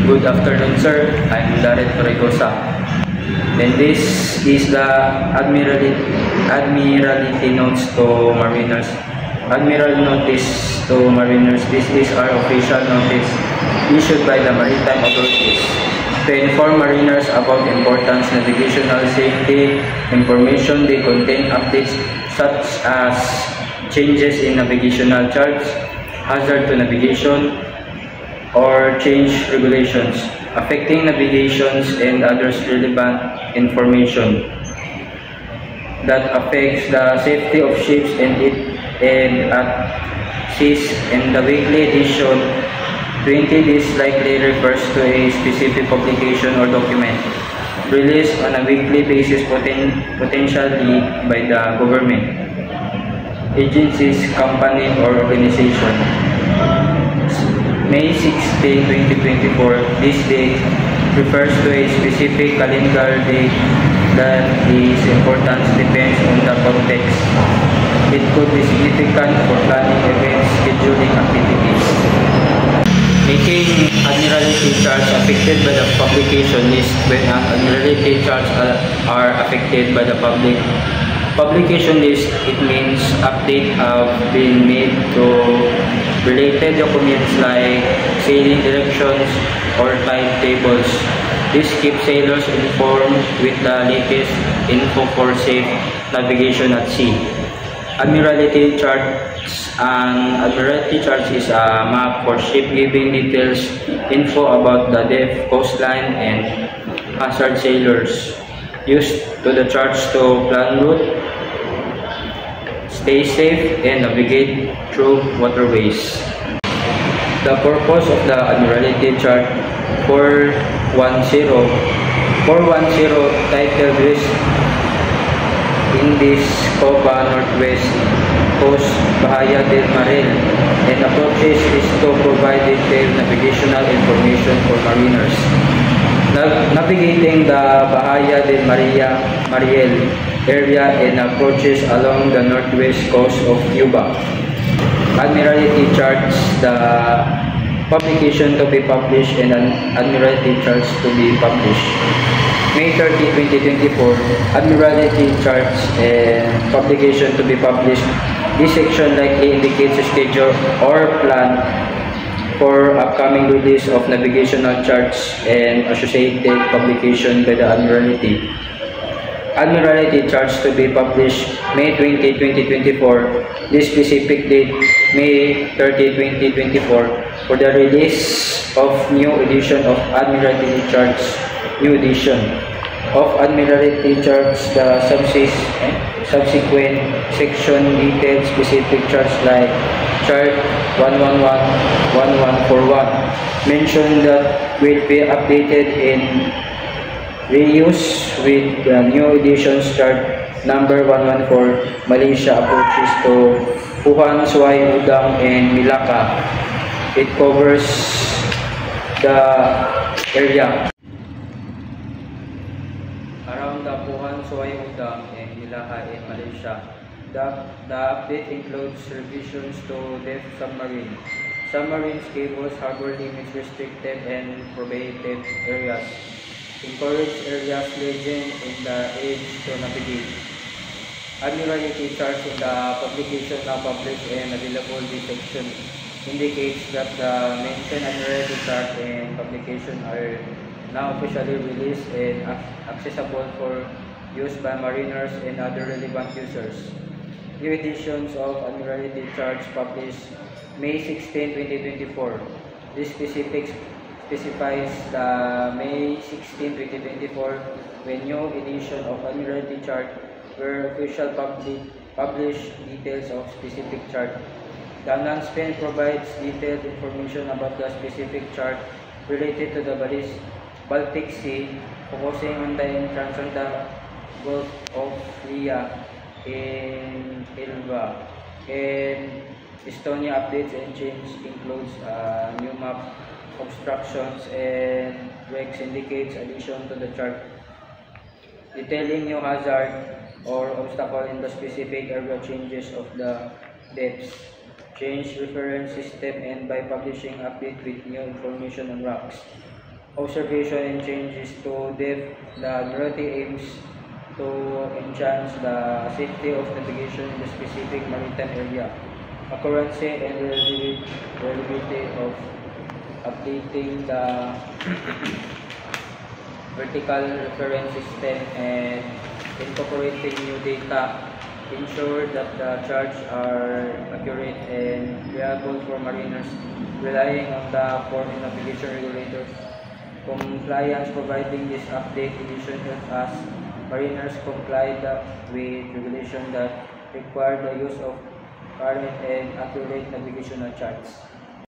Good afternoon, sir. I'm Daret Torregosa. And this is the Admiralty Notes to Mariners. Admiral Notice to Mariners. This is our official notice issued by the Maritime Authorities to inform mariners about important navigational safety information. They contain updates such as changes in navigational charts, hazard to navigation, or change regulations affecting navigations and others relevant information that affects the safety of ships and at seas. In the weekly edition, 20 days likely refers to a specific publication or document released on a weekly basis potentially by the government, agencies, company, or organization. May 16, 2024, this date refers to a specific calendar date that its importance depends on the context. It could be significant for planning events, scheduling activities. Making Admiralty charts affected by the publication list. When Admiralty charts are affected by the publication list, it means updates have been made to related documents like sailing directions or timetables. This keeps sailors informed with the latest info for safe navigation at sea. Admiralty charts is a map for ship giving details info about the depth, coastline, and hazard sailors. Used to the charts to plan route, stay safe, and navigate through waterways. The purpose of the Admiralty Chart 410 titled West Indies, Coba, Northwest Coast, Bahia del Marel, and approaches is to provide detailed navigational information for mariners navigating the Bahia del Mariel area and approaches along the northwest coast of Cuba. Admiralty charts, the publication to be published, and Admiralty charts to be published. May 30, 2024, Admiralty charts and publication to be published. This section likely indicates a schedule or plan for upcoming release of navigational charts and associated publication by the Admiralty. Admiralty charts to be published May 20, 2024. This specific date, May 30, 2024, for the release of new edition of Admiralty charts. New edition of Admiralty charts, the subsequent section detailed specific charts like chart 111, 1141 mentioned that will be updated in reuse with the new editions chart number 114, Malaysia approaches to Puhan, Suai, Udang, and Milaka. It covers the area around the Puhan, Suai, Udang, and Milaka in Malaysia. The update includes revisions to depth submarine, submarines, cables, harbor limits, restricted and prohibited areas, encourage areas legend in the age to navigate. Admiralty charts in the publication now published and available. This section indicates that the mentioned Admiralty chart and publication are now officially released and accessible for use by mariners and other relevant users. New editions of Admiralty charts published May 16, 2024. This specifies the May 16, 2024 when new edition of Admiralty chart where official published details of specific chart. The announcement provides detailed information about the specific chart related to the Baltic Sea, focusing on the entrance on the Gulf of Lea in Elba, and Estonia updates and change includes new map, obstructions, and wrecks indicates addition to the chart, detailing new hazard or obstacle in the specific area, changes of the depths, change reference system, and by publishing update with new information on rocks. observation and changes to depth. The Admiralty aims to enhance the safety of navigation in the specific maritime area, accuracy and reliability of updating the vertical reference system and incorporating new data, ensure that the charts are accurate and reliable for mariners relying on the foreign navigation regulators. Compliance providing this update edition helps us mariners comply with regulations that require the use of current and accurate navigational charts.